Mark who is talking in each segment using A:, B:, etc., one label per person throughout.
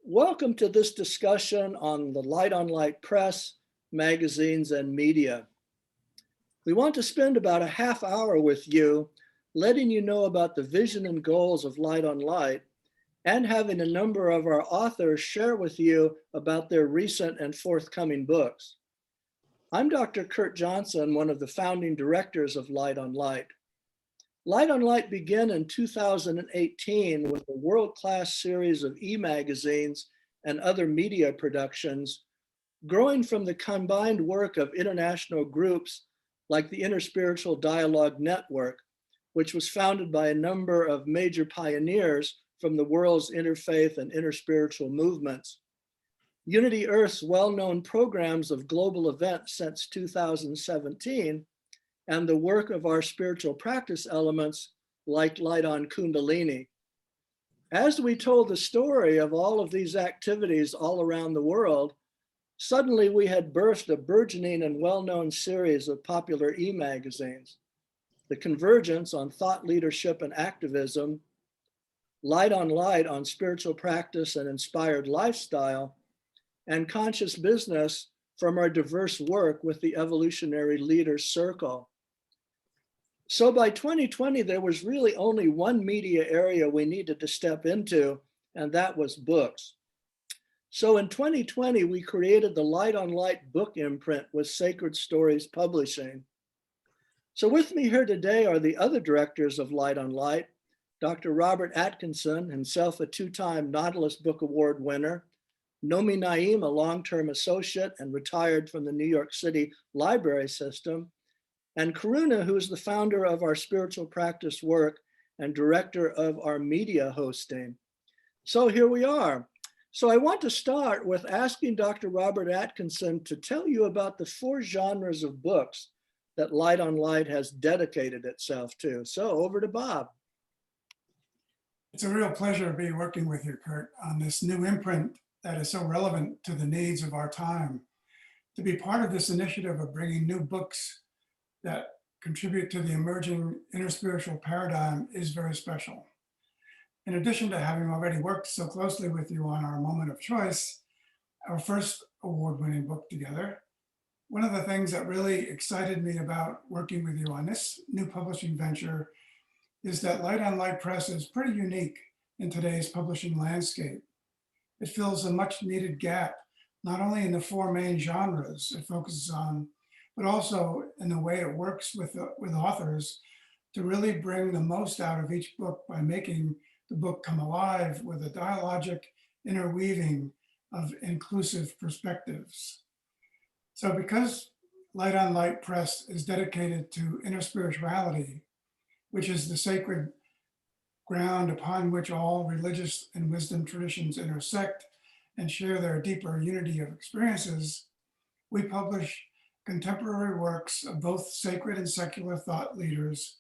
A: Welcome to this discussion on the Light on Light press, magazines, and media. We want to spend about a half hour with you, letting you know about the vision and goals of Light on Light, and having a number of our authors share with you about their recent and forthcoming books. I'm Dr. Kurt Johnson, one of the founding directors of Light on Light. Light on Light began in 2018 with a world-class series of e-magazines and other media productions, growing from the combined work of international groups like the Interspiritual Dialogue Network, which was founded by a number of major pioneers from the world's interfaith and interspiritual movements. Unity Earth's well-known programs of global events since 2017, and the work of our spiritual practice elements like Light on Kundalini. As we told the story of all of these activities all around the world, suddenly we had birthed a burgeoning and well-known series of popular e-magazines. The Convergence on thought leadership and activism, Light on spiritual practice and inspired lifestyle, and Conscious Business from our diverse work with the Evolutionary Leaders Circle. So by 2020, there was really only one media area we needed to step into, and that was books. So in 2020, we created the Light on Light book imprint with Sacred Stories Publishing. So with me here today are the other directors of Light on Light, Dr. Robert Atkinson, himself a two-time Nautilus Book Award winner, Nomi Naeem, a long-term associate and retired from the New York City library system, and Karuna, who is the founder of our spiritual practice work and director of our media hosting. So here we are. So I want to start with asking Dr. Robert Atkinson to tell you about the 4 genres of books that Light on Light has dedicated itself to. So over to Bob.
B: It's a real pleasure to be working with you, Kurt, on this new imprint that is so relevant to the needs of our time. To be part of this initiative of bringing new books that contribute to the emerging interspiritual paradigm is very special. In addition to having already worked so closely with you on our Moment of Choice, our first award-winning book together, one of the things that really excited me about working with you on this new publishing venture is that Light on Light Press is pretty unique in today's publishing landscape. It fills a much needed gap, not only in the 4 main genres it focuses on, but also in the way it works with authors to really bring the most out of each book by making the book come alive with a dialogic interweaving of inclusive perspectives. So because Light on Light Press is dedicated to interspirituality, which is the sacred ground upon which all religious and wisdom traditions intersect and share their deeper unity of experiences, we publish contemporary works of both sacred and secular thought leaders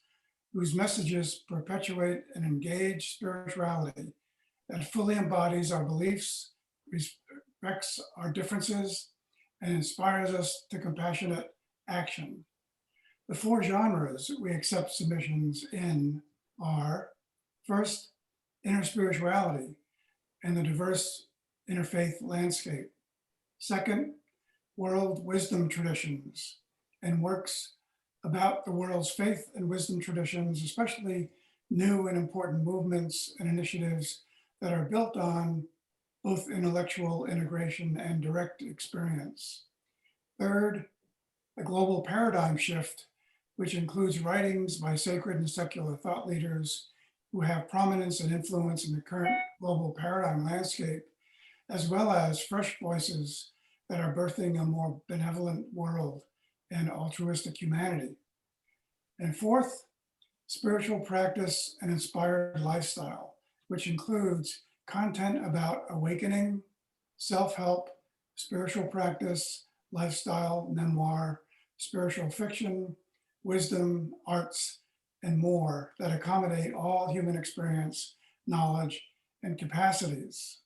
B: whose messages perpetuate and engage spirituality that fully embodies our beliefs, respects our differences, and inspires us to compassionate action. The 4 genres we accept submissions in are, first, interspirituality and the diverse interfaith landscape. Second, world wisdom traditions and works about the world's faith and wisdom traditions, especially new and important movements and initiatives that are built on both intellectual integration and direct experience. Third, a global paradigm shift, which includes writings by sacred and secular thought leaders who have prominence and influence in the current global paradigm landscape, as well as fresh voices that are birthing a more benevolent world and altruistic humanity. And fourth, spiritual practice and inspired lifestyle, which includes content about awakening, self-help, spiritual practice, lifestyle, memoir, spiritual fiction, wisdom, arts, and more that accommodate all human experience, knowledge, and capacities.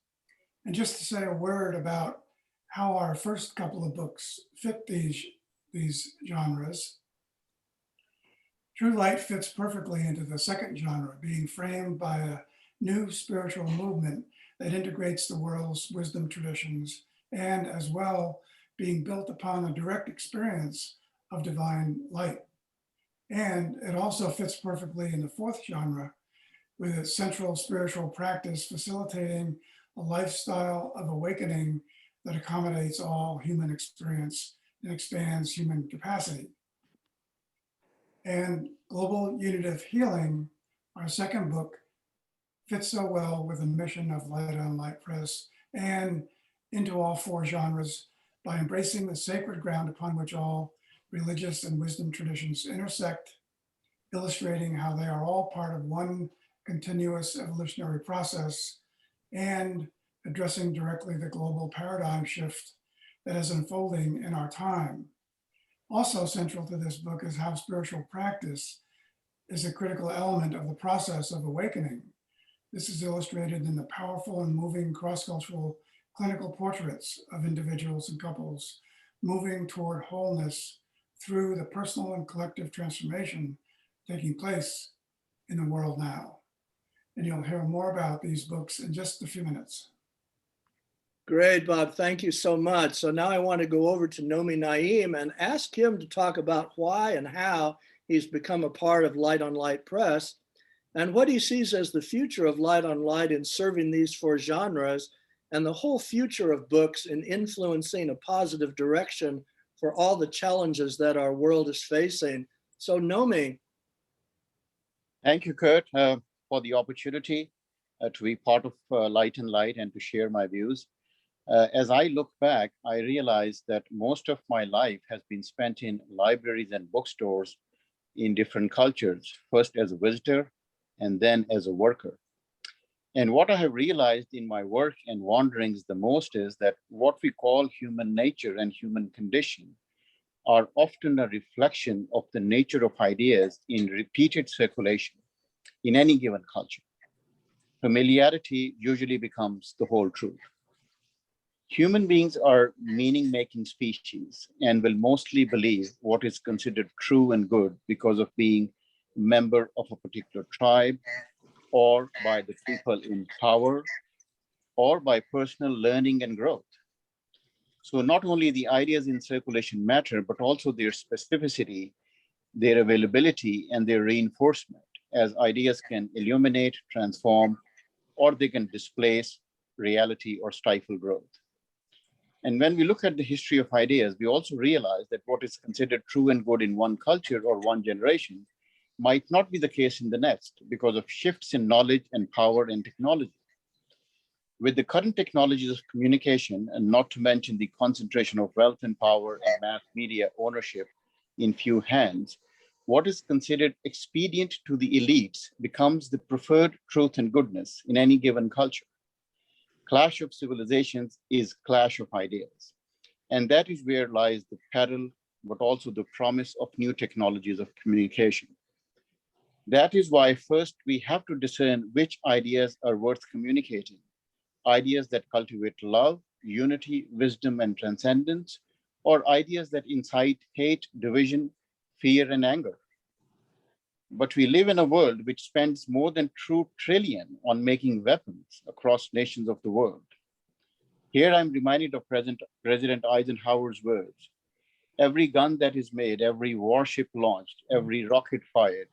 B: And just to say a word about how our first couple of books fit these genres, True Light fits perfectly into the second genre, being framed by a new spiritual movement that integrates the world's wisdom traditions and as well being built upon a direct experience of divine light. And it also fits perfectly in the fourth genre with its central spiritual practice facilitating a lifestyle of awakening that accommodates all human experience and expands human capacity. And Global Unitive Healing, our second book, fits so well with the mission of Light on Light Press and into all four genres by embracing the sacred ground upon which all religious and wisdom traditions intersect, illustrating how they are all part of one continuous evolutionary process and addressing directly the global paradigm shift that is unfolding in our time. Also central to this book is how spiritual practice is a critical element of the process of awakening. This is illustrated in the powerful and moving cross-cultural clinical portraits of individuals and couples moving toward wholeness through the personal and collective transformation taking place in the world now. And you'll hear more about these books in just a few minutes.
A: Great, Bob. Thank you so much. So now I want to go over to Nomi Naeem and ask him to talk about why and how he's become a part of Light on Light Press and what he sees as the future of Light on Light in serving these four genres and the whole future of books in influencing a positive direction for all the challenges that our world is facing. So Nomi.
C: Thank you, Kurt, for the opportunity to be part of Light and Light and to share my views. As I look back, I realized that most of my life has been spent in libraries and bookstores in different cultures, first as a visitor and then as a worker. And what I have realized in my work and wanderings the most is that what we call human nature and human condition are often a reflection of the nature of ideas in repeated circulation in any given culture. Familiarity usually becomes the whole truth. Human beings are meaning-making species and will mostly believe what is considered true and good because of being a member of a particular tribe or by the people in power or by personal learning and growth. So not only the ideas in circulation matter, but also their specificity, their availability, and their reinforcement, as ideas can illuminate, transform, or they can displace reality or stifle growth. And when we look at the history of ideas, we also realize that what is considered true and good in one culture or one generation might not be the case in the next because of shifts in knowledge and power and technology. With the current technologies of communication, and not to mention the concentration of wealth and power and mass media ownership in few hands, what is considered expedient to the elites becomes the preferred truth and goodness in any given culture. Clash of civilizations is clash of ideas. And that is where lies the peril, but also the promise of new technologies of communication. That is why first we have to discern which ideas are worth communicating. Ideas that cultivate love, unity, wisdom, and transcendence, or ideas that incite hate, division, fear, and anger. But we live in a world which spends more than 2 trillion on making weapons across nations of the world. Here I'm reminded of President Eisenhower's words. Every gun that is made, every warship launched, every rocket fired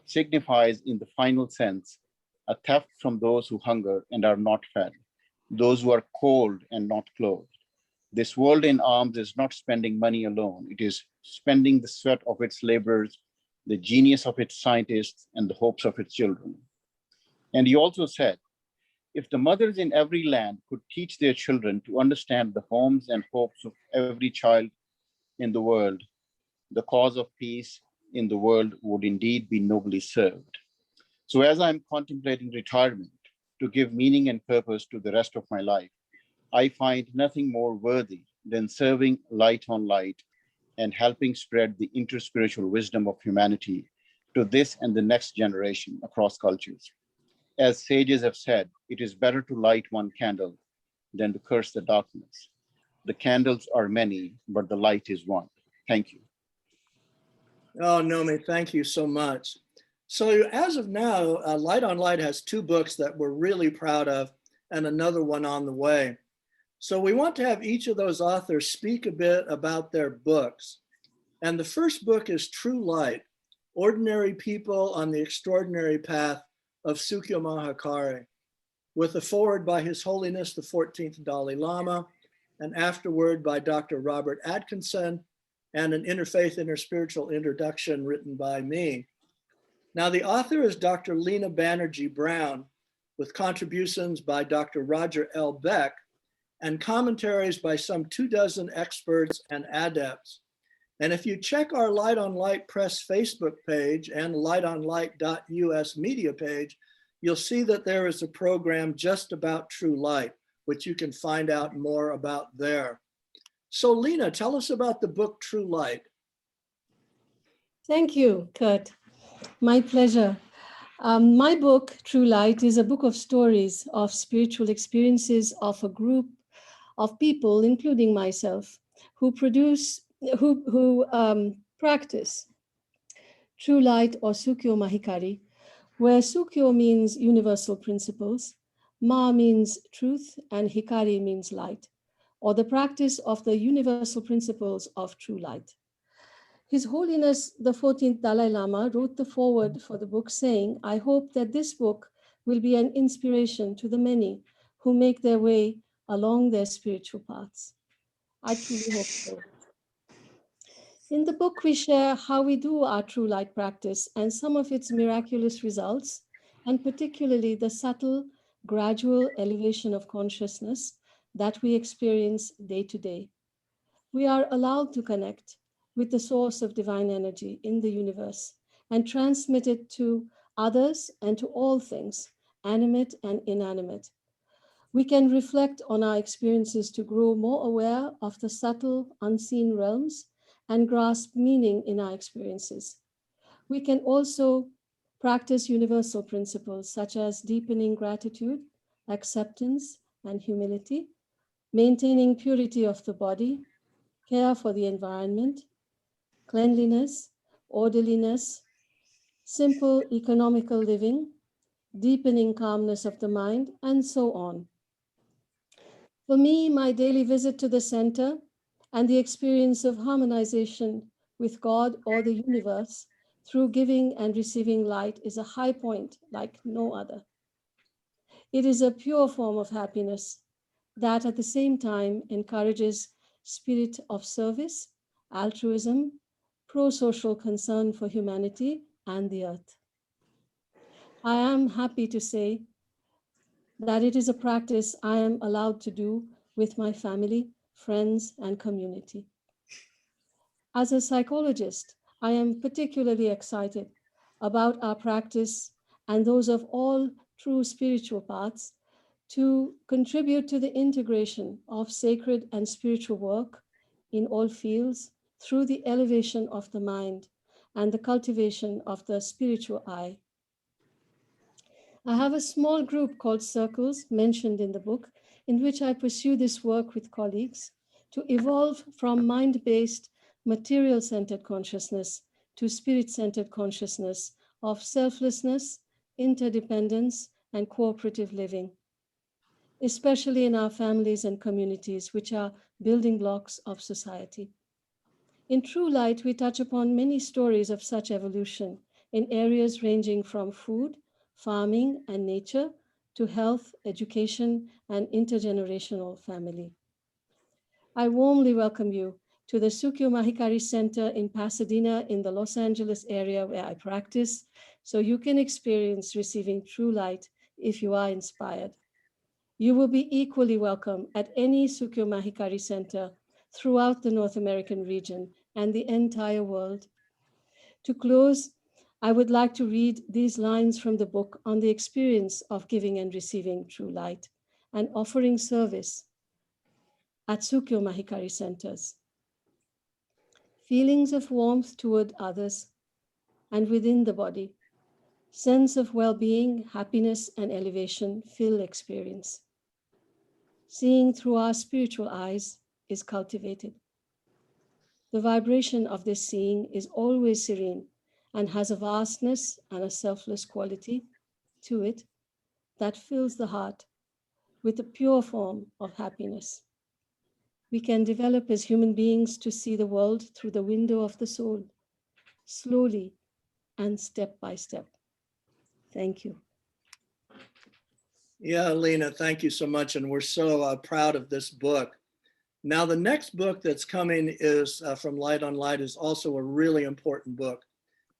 C: signifies in the final sense a theft from those who hunger and are not fed, those who are cold and not clothed. This world in arms is not spending money alone. It is spending the sweat of its laborers, the genius of its scientists, and the hopes of its children. And he also said, if the mothers in every land could teach their children to understand the homes and hopes of every child in the world, the cause of peace in the world would indeed be nobly served. So as I'm contemplating retirement to give meaning and purpose to the rest of my life, I find nothing more worthy than serving light on light and helping spread the interspiritual wisdom of humanity to this and the next generation across cultures. As sages have said, it is better to light one candle than to curse the darkness. The candles are many, but the light is one. Thank you.
A: Oh, Nomi, thank you so much. So as of now, Light on Light has 2 books that we're really proud of, and another one on the way. So we want to have each of those authors speak a bit about their books. And the first book is True Light, Ordinary People on the Extraordinary Path of Sukyo Mahakari, with a foreword by His Holiness the 14th Dalai Lama, an afterword by Dr. Robert Atkinson, and an interfaith interspiritual introduction written by me. Now the author is Dr. Leena Banerjee Brown, with contributions by Dr. Roger L. Beck and commentaries by some 24 experts and adepts. And if you check our Light on Light Press Facebook page and lightonlight.us media page, you'll see that there is a program just about True Light, which you can find out more about there. So Leena, tell us about the book True Light.
D: Thank you, Kurt. My pleasure. My book, True Light, is a book of stories of spiritual experiences of a group of people, including myself, who practice True Light or Sukyo Mahikari, where Sukyo means universal principles, Ma means truth, and Hikari means light, or the practice of the universal principles of true light. His Holiness the 14th Dalai Lama wrote the foreword for the book saying, "I hope that this book will be an inspiration to the many who make their way along their spiritual paths." I truly hope so. In the book, we share how we do our true light practice and some of its miraculous results, and particularly the subtle, gradual elevation of consciousness that we experience day to day. We are allowed to connect with the source of divine energy in the universe and transmit it to others and to all things, animate and inanimate. We can reflect on our experiences to grow more aware of the subtle, unseen realms and grasp meaning in our experiences. We can also practice universal principles such as deepening gratitude, acceptance, and humility, maintaining purity of the body, care for the environment, cleanliness, orderliness, simple economical living, deepening calmness of the mind, and so on. For me, my daily visit to the center and the experience of harmonization with God or the universe through giving and receiving light is a high point like no other. It is a pure form of happiness that at the same time encourages spirit of service, altruism, pro-social concern for humanity and the earth. I am happy to say that it is a practice I am allowed to do with my family, friends, and community. As a psychologist, I am particularly excited about our practice and those of all true spiritual paths to contribute to the integration of sacred and spiritual work in all fields through the elevation of the mind and the cultivation of the spiritual eye. I have a small group called Circles, mentioned in the book, in which I pursue this work with colleagues to evolve from mind-based, material-centered consciousness to spirit-centered consciousness of selflessness, interdependence, and cooperative living, especially in our families and communities, which are building blocks of society. In True Light, we touch upon many stories of such evolution in areas ranging from food, farming, and nature to health, education, and intergenerational family. I warmly welcome you to the Sukyo Mahikari Center in Pasadena in the Los Angeles area where I practice, so you can experience receiving true light if you are inspired. You will be equally welcome at any Sukyo Mahikari Center throughout the North American region and the entire world. To close, I would like to read these lines from the book on the experience of giving and receiving true light and offering service at Sukyo Mahikari centers. Feelings of warmth toward others and within the body, sense of well-being, happiness, and elevation fill experience. Seeing through our spiritual eyes is cultivated. The vibration of this seeing is always serene and has a vastness and a selfless quality to it that fills the heart with a pure form of happiness. We can develop as human beings to see the world through the window of the soul, slowly and step by step. Thank you.
A: Yeah, Leena, thank you so much. And we're so proud of this book. Now, the next book that's coming is from Light on Light is also a really important book.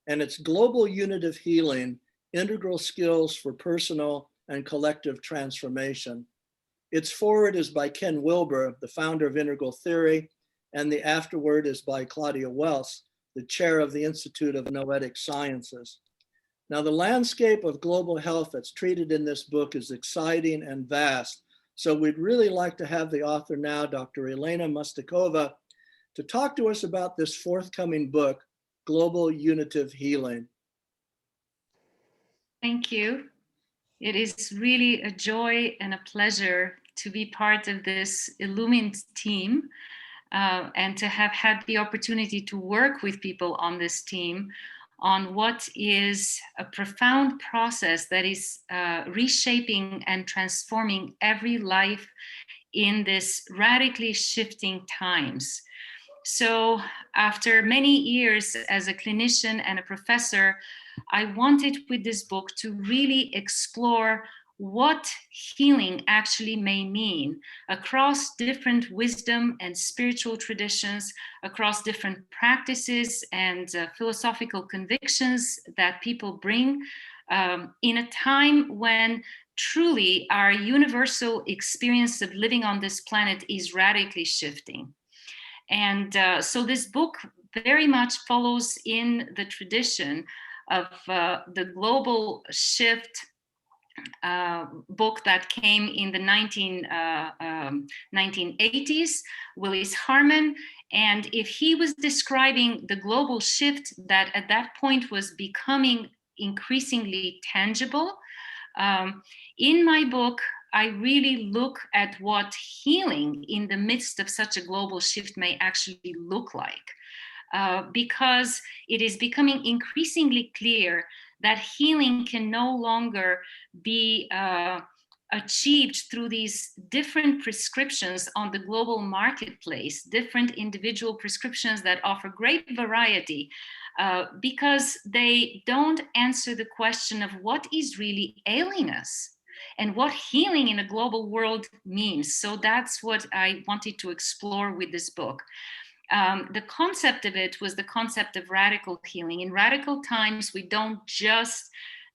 A: And it's Global Unitive Healing, Integral Skills for Personal and Collective Transformation. Its foreword is by Ken Wilber, the founder of Integral Theory, and the afterword is by Claudia Wells, the chair of the Institute of Noetic Sciences. Now, the landscape of global health that's treated in this book is exciting and vast. So we'd really like to have the author now, Dr. Elena Mustakova, to talk to us about this forthcoming book, Global Unitive Healing.
E: Thank you. It is really a joy and a pleasure to be part of this illumined team and to have had the opportunity to work with people on this team on what is a profound process that is reshaping and transforming every life in this radically shifting times. So after many years as a clinician and a professor, I wanted with this book to really explore what healing actually may mean across different wisdom and spiritual traditions, across different practices and philosophical convictions that people bring in a time when truly our universal experience of living on this planet is radically shifting. And so this book very much follows in the tradition of the global shift book that came in the 1980s, Willis Harman. And if he was describing the global shift that at that point was becoming increasingly tangible, in my book, I really look at what healing in the midst of such a global shift may actually look like. Because it is becoming increasingly clear that healing can no longer be achieved through these different prescriptions on the global marketplace, different individual prescriptions that offer great variety, because they don't answer the question of what is really ailing us and what healing in a global world means. So that's what I wanted to explore with this book. The concept of it was the concept of radical healing. In radical times, we don't just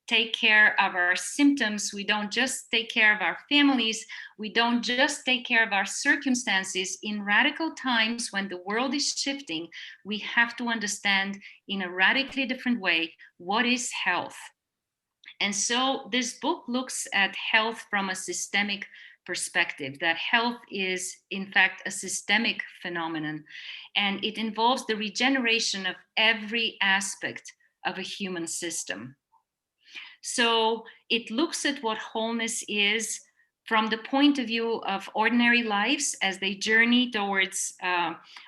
E: take care of our symptoms. We don't just take care of our families. We don't just take care of our circumstances. In radical times, when the world is shifting, we have to understand in a radically different way what is health. And so this book looks at health from a systemic perspective, that health is in fact a systemic phenomenon, and it involves the regeneration of every aspect of a human system. So it looks at what wholeness is from the point of view of ordinary lives as they journey towards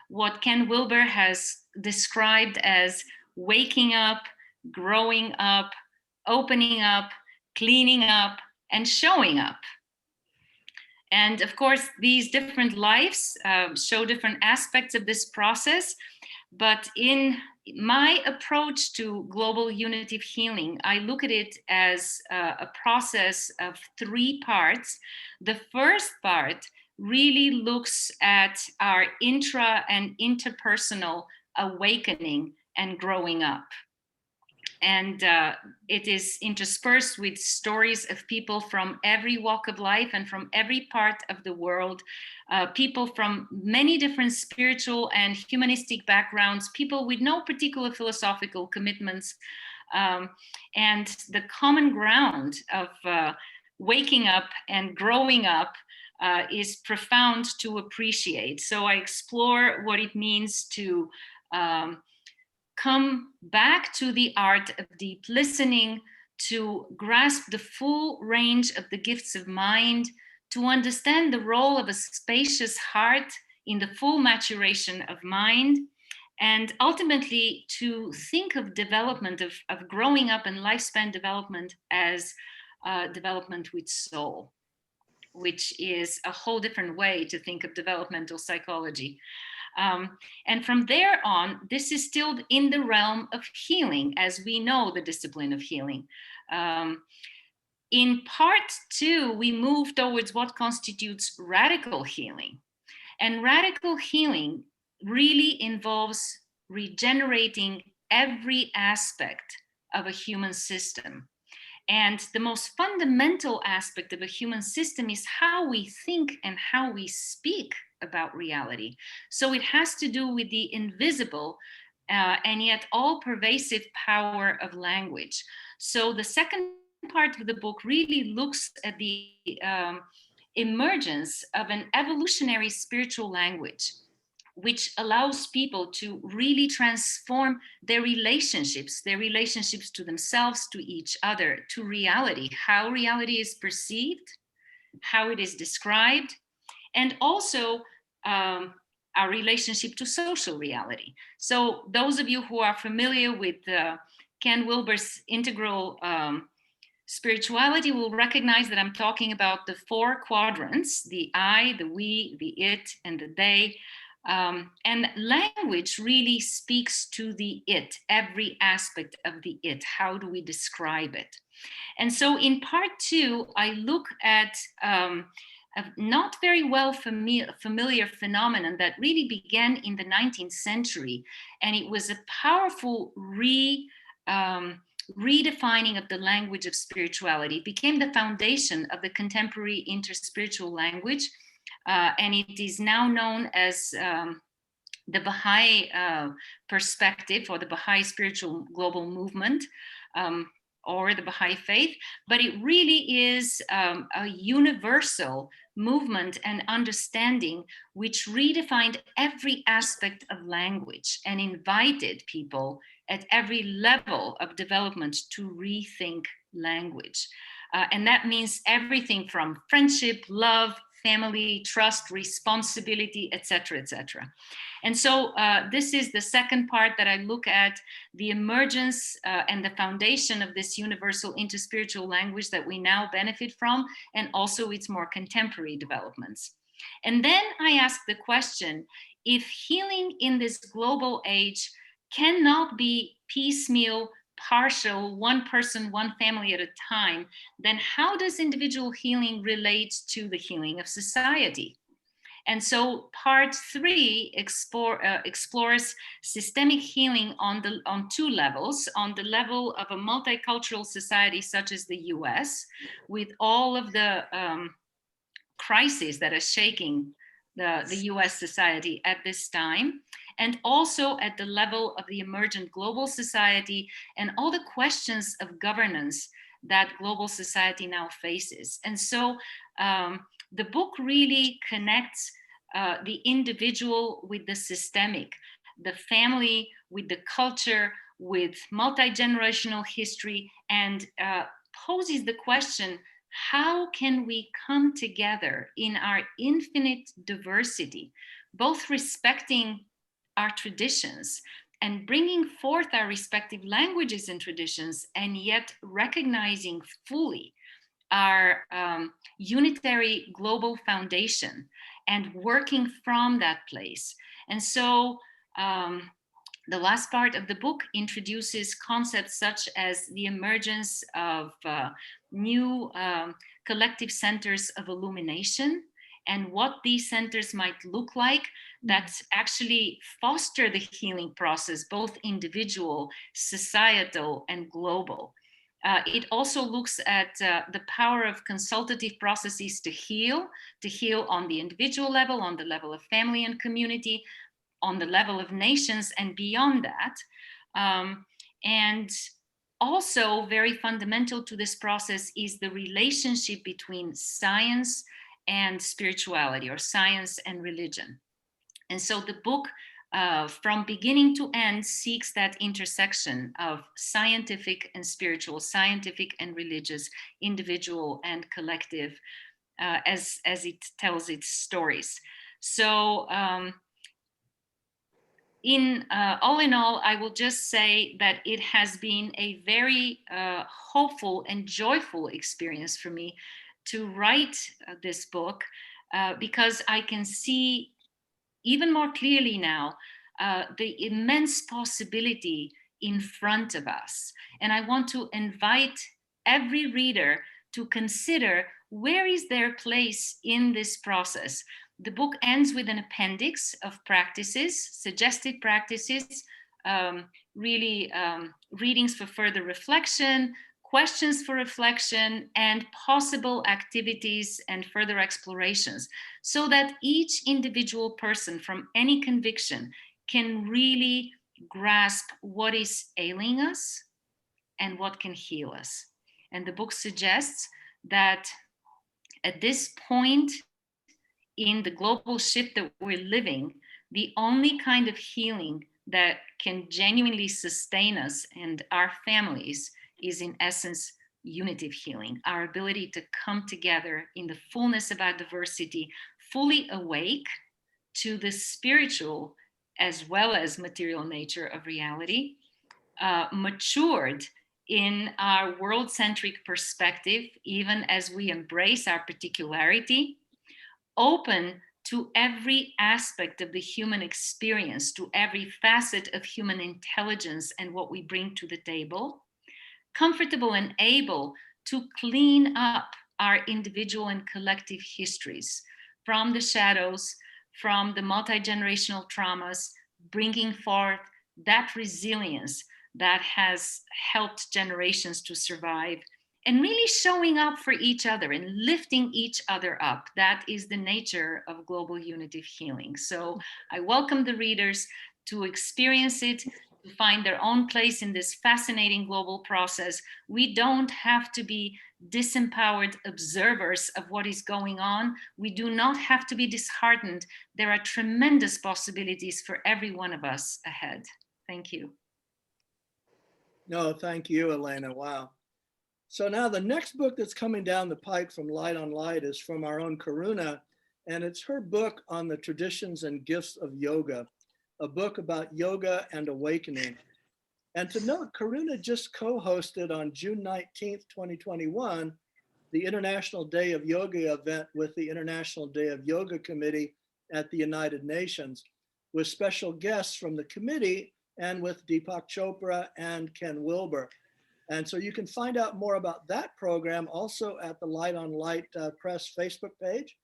E: what Ken Wilber has described as waking up, growing up, opening up, cleaning up, and showing up. And of course, these different lives show different aspects of this process. But in my approach to global unitive healing, I look at it as a process of 3 parts. The first part really looks at our intra and interpersonal awakening and growing up. And it is interspersed with stories of people from every walk of life and from every part of the world, people from many different spiritual and humanistic backgrounds, people with no particular philosophical commitments. And the common ground of waking up and growing up is profound to appreciate. So I explore what it means to come back to the art of deep listening, to grasp the full range of the gifts of mind, to understand the role of a spacious heart in the full maturation of mind, and ultimately to think of development, of growing up and lifespan development as development with soul. which is a whole different way to think of developmental psychology. And from there on, this is still in the realm of healing, as we know the discipline of healing. In part two, we move towards what constitutes radical healing. And radical healing really involves regenerating every aspect of a human system. And the most fundamental aspect of a human system is how we think and how we speak about reality. So it has to do with the invisible and yet all pervasive power of language. So the second part of the book really looks at the emergence of an evolutionary spiritual language, which allows people to really transform their relationships to themselves, to each other, to reality, how reality is perceived, how it is described, and also our relationship to social reality. So those of you who are familiar with Ken Wilber's integral spirituality will recognize that I'm talking about the four quadrants: the I, the we, the it, and the they. And language really speaks to the it, every aspect of the it. How do we describe it? And so in part two, I look at a not very well familiar phenomenon that really began in the 19th century. And it was a powerful redefining of the language of spirituality. It became the foundation of the contemporary interspiritual language. And it is now known as the Baha'i perspective, or the Baha'i spiritual global movement, or the Baha'i faith. But it really is a universal movement and understanding which redefined every aspect of language and invited people at every level of development to rethink language. And that means everything from friendship, love, family, trust, responsibility, etc., etc. And so this is the second part that I look at, the emergence and the foundation of this universal interspiritual language that we now benefit from, and also its more contemporary developments. And then I ask the question, if healing in this global age cannot be piecemeal, partial, one person, one family at a time, then how does individual healing relate to the healing of society? And so part three explores systemic healing on two levels: on the level of a multicultural society such as the US, with all of the crises that are shaking the US society at this time, and also at the level of the emergent global society and all the questions of governance that global society now faces. And so the book really connects the individual with the systemic, the family with the culture, with multi-generational history, and poses the question, how can we come together in our infinite diversity, both respecting our traditions and bringing forth our respective languages and traditions, and yet recognizing fully our unitary global foundation and working from that place. And so the last part of the book introduces concepts such as the emergence of new collective centers of illumination, and what these centers might look like that actually foster the healing process, both individual, societal, and global. It also looks at the power of consultative processes to heal on the individual level, on the level of family and community, on the level of nations, and beyond that. And also very fundamental to this process is the relationship between science and spirituality, or science and religion. And so the book, from beginning to end, seeks that intersection of scientific and spiritual, scientific and religious, individual and collective, as it tells its stories. So all in all, I will just say that it has been a very hopeful and joyful experience for me to write this book because I can see even more clearly now the immense possibility in front of us. And I want to invite every reader to consider where is their place in this process. The book ends with an appendix of practices, suggested practices, readings for further reflection, questions for reflection, and possible activities and further explorations, so that each individual person from any conviction can really grasp what is ailing us and what can heal us. And the book suggests that at this point in the global shift that we're living, the only kind of healing that can genuinely sustain us and our families is in essence unitive healing, our ability to come together in the fullness of our diversity, fully awake to the spiritual as well as material nature of reality, matured in our world-centric perspective, even as we embrace our particularity, open to every aspect of the human experience, to every facet of human intelligence and what we bring to the table, comfortable and able to clean up our individual and collective histories from the shadows, from the multi-generational traumas, bringing forth that resilience that has helped generations to survive, and really showing up for each other and lifting each other up. That is the nature of global unitive healing. So I welcome the readers to experience it, to find their own place in this fascinating global process. We don't have to be disempowered observers of what is going on. We do not have to be disheartened. There are tremendous possibilities for every one of us ahead. Thank you.
A: No, thank you, Elena. Wow. So now the next book that's coming down the pike from Light on Light is from our own Karuna, and it's her book on the traditions and gifts of yoga, a book about yoga and awakening. And to note, Karuna just co-hosted on June 19th, 2021, the International Day of Yoga event with the International Day of Yoga Committee at the United Nations, with special guests from the committee and with Deepak Chopra and Ken Wilber. And so you can find out more about that program also at the Light on Light Press Facebook page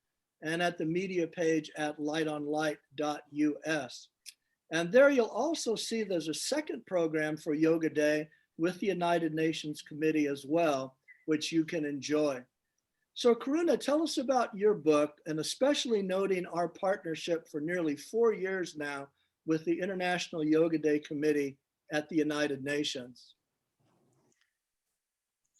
A: and at the media page at lightonlight.us. And there you'll also see there's a second program for Yoga Day with the United Nations Committee as well, which you can enjoy. So Karuna, tell us about your book, and especially noting our partnership for nearly 4 years now with the International Yoga Day Committee at the United Nations.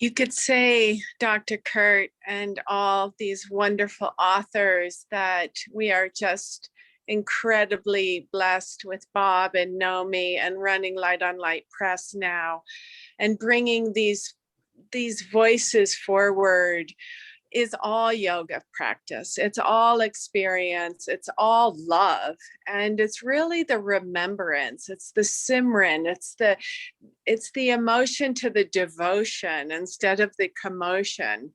F: You could say, Dr. Kurt, and all these wonderful authors, that we are just incredibly blessed with Bob and Nomi and running Light on Light Press now, and bringing these voices forward is all yoga practice. It's all experience. It's all love. And it's really the remembrance. It's the Simran. It's the emotion to the devotion instead of the commotion.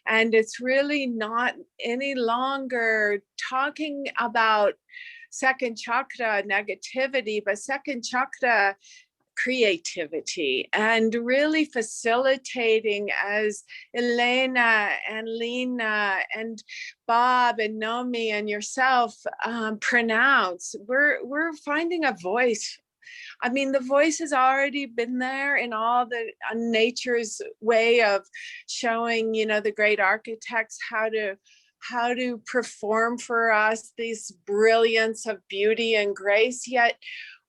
F: And it's really not any longer talking about second chakra negativity, but second chakra creativity, and really facilitating, as Elena and Leena and Bob and Nomi and yourself pronounce, we're finding a voice. I mean, the voice has already been there in all the nature's way of showing, the great architects how to perform for us these brilliance of beauty and grace, yet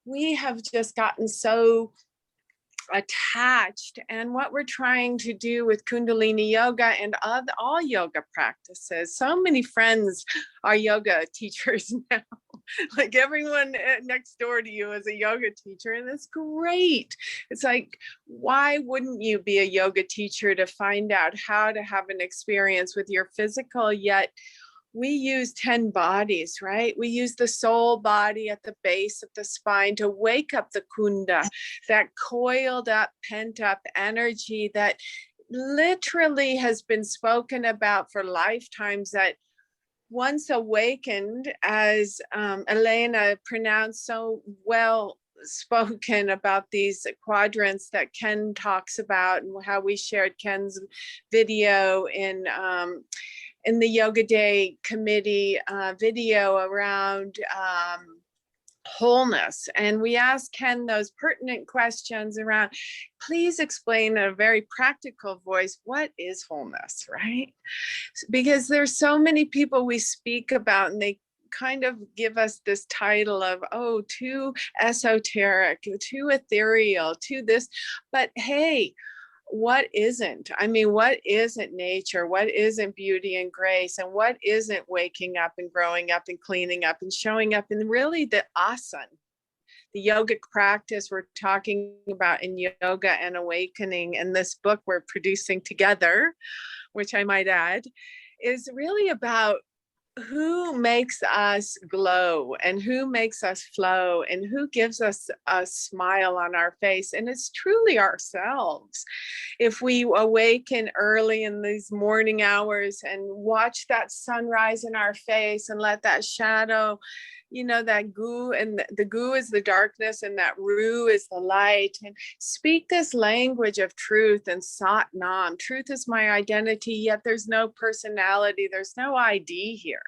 F: we have just gotten so attached. And what we're trying to do with Kundalini yoga and all yoga practices, so many friends are yoga teachers now. Like everyone next door to you is a yoga teacher, and that's great. It's like, why wouldn't you be a yoga teacher to find out how to have an experience with your physical? Yet we use 10 bodies, right? We use the soul body at the base of the spine to wake up the kunda, that coiled up, pent up energy that literally has been spoken about for lifetimes, that once awakened, as Elena pronounced so well spoken about these quadrants that Ken talks about, and how we shared Ken's video in the Yoga Day committee video around wholeness. And we asked Ken those pertinent questions around, please explain in a very practical voice, what is wholeness, right? Because there's so many people we speak about, and they kind of give us this title of, oh, too esoteric, too ethereal, too this. But hey, what isn't? I mean, what isn't nature? What isn't beauty and grace? And what isn't waking up and growing up and cleaning up and showing up? And really the asana, the yogic practice we're talking about in Yoga and Awakening, and this book we're producing together, which I might add, is really about who makes us glow and who makes us flow and who gives us a smile on our face. And it's truly ourselves. If we awaken early in these morning hours and watch that sunrise in our face and let that shadow, you know, that goo, and the goo is the darkness and that ru is the light, and speak this language of truth and sat nam. Truth is my identity, yet there's no personality, there's no ID here.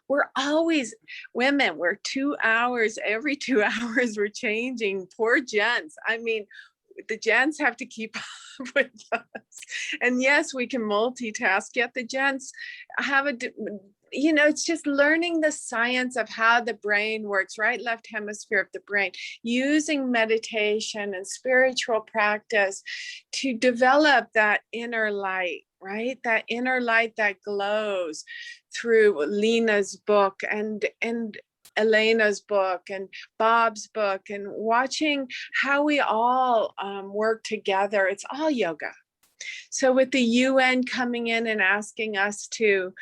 F: We're always women, we're 2 hours, every 2 hours we're changing. Poor gents. I mean, the gents have to keep up with us. And yes, we can multitask, yet the gents have a, you know, it's just learning the science of how the brain works, right? Left hemisphere of the brain, using meditation and spiritual practice to develop that inner light, right? That inner light that glows through Leena's book and Elena's book and Bob's book, and watching how we all work together. It's all yoga. So with the UN coming in and asking us to,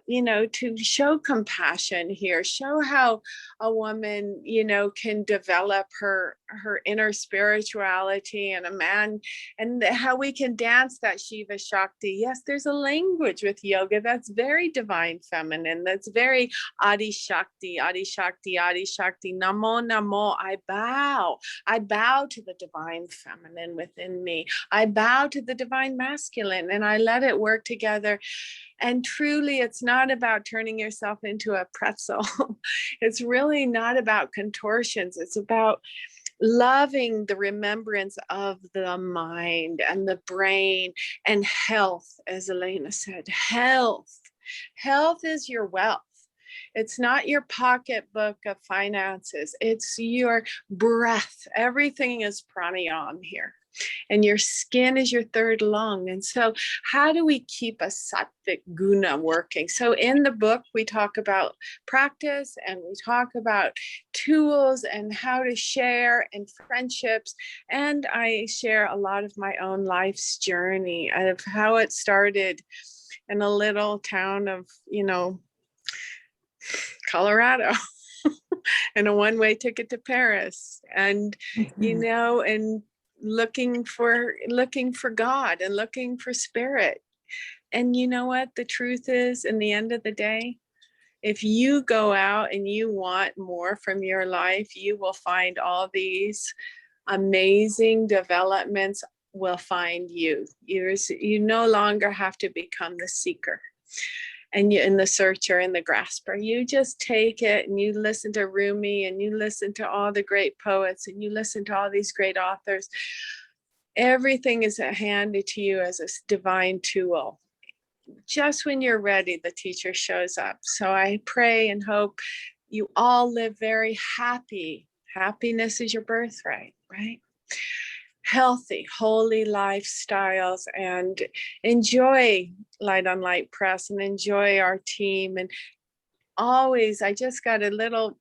F: you know, to show compassion here, show how a woman, you know, can develop her inner spirituality, and a man, and how we can dance that Shiva Shakti. Yes, there's a language with yoga that's very divine feminine, that's very Adi Shakti, Adi Shakti, Adi Shakti, Namo, Namo. I bow to the divine feminine within me. I bow to the divine masculine, and I let it work together. And truly, it's not about turning yourself into a pretzel. It's really not about contortions. It's about loving the remembrance of the mind and the brain and health, as Elena said. Health is your wealth. It's not your pocketbook of finances. It's your breath. Everything is pranayama here. And your skin is your third lung. And so how do we keep a sattvic guna working? So in the book, we talk about practice, and we talk about tools and how to share, and friendships. And I share a lot of my own life's journey of how it started in a little town of, you know, Colorado. And a one-way ticket to Paris. And, you know, and looking for God and looking for spirit. And you know what the truth is, in the end of the day, if you go out and you want more from your life, you will find all these amazing developments will find you. You no longer have to become the seeker and you in the searcher and the grasper. You just take it and you listen to Rumi, and you listen to all the great poets, and you listen to all these great authors. Everything is handed to you as a divine tool. Just when you're ready, the teacher shows up. So I pray and hope you all live very happy. Happiness is your birthright, right? Healthy, holy lifestyles, and enjoy Light on Light Press, and enjoy our team. And always, I just got a little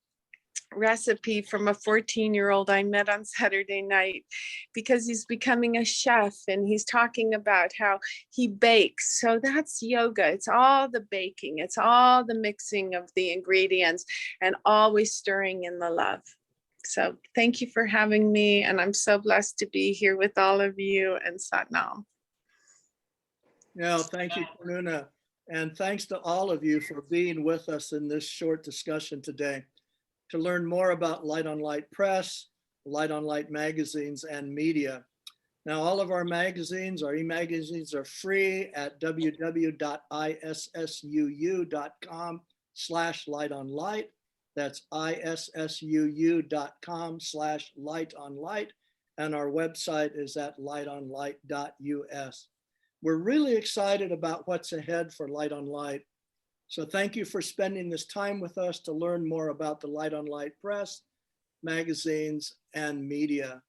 F: recipe from a 14-year-old I met on Saturday night, because he's becoming a chef, and he's talking about how he bakes. So that's yoga. It's all the baking. It's all the mixing of the ingredients, and always stirring in the love. So thank you for having me. And I'm so blessed to be here with all of you, and Sat Nam.
A: Yeah, thank you, Karuna. And thanks to all of you for being with us in this short discussion today. To learn more about Light on Light Press, Light on Light magazines, and media. Now, all of our magazines, our e-magazines are free at www.issuu.com/lightonlight. That's issuu.com/lightonlight. And our website is at lightonlight.us. We're really excited about what's ahead for Light on Light. So thank you for spending this time with us to learn more about the Light on Light Press, magazines, and media.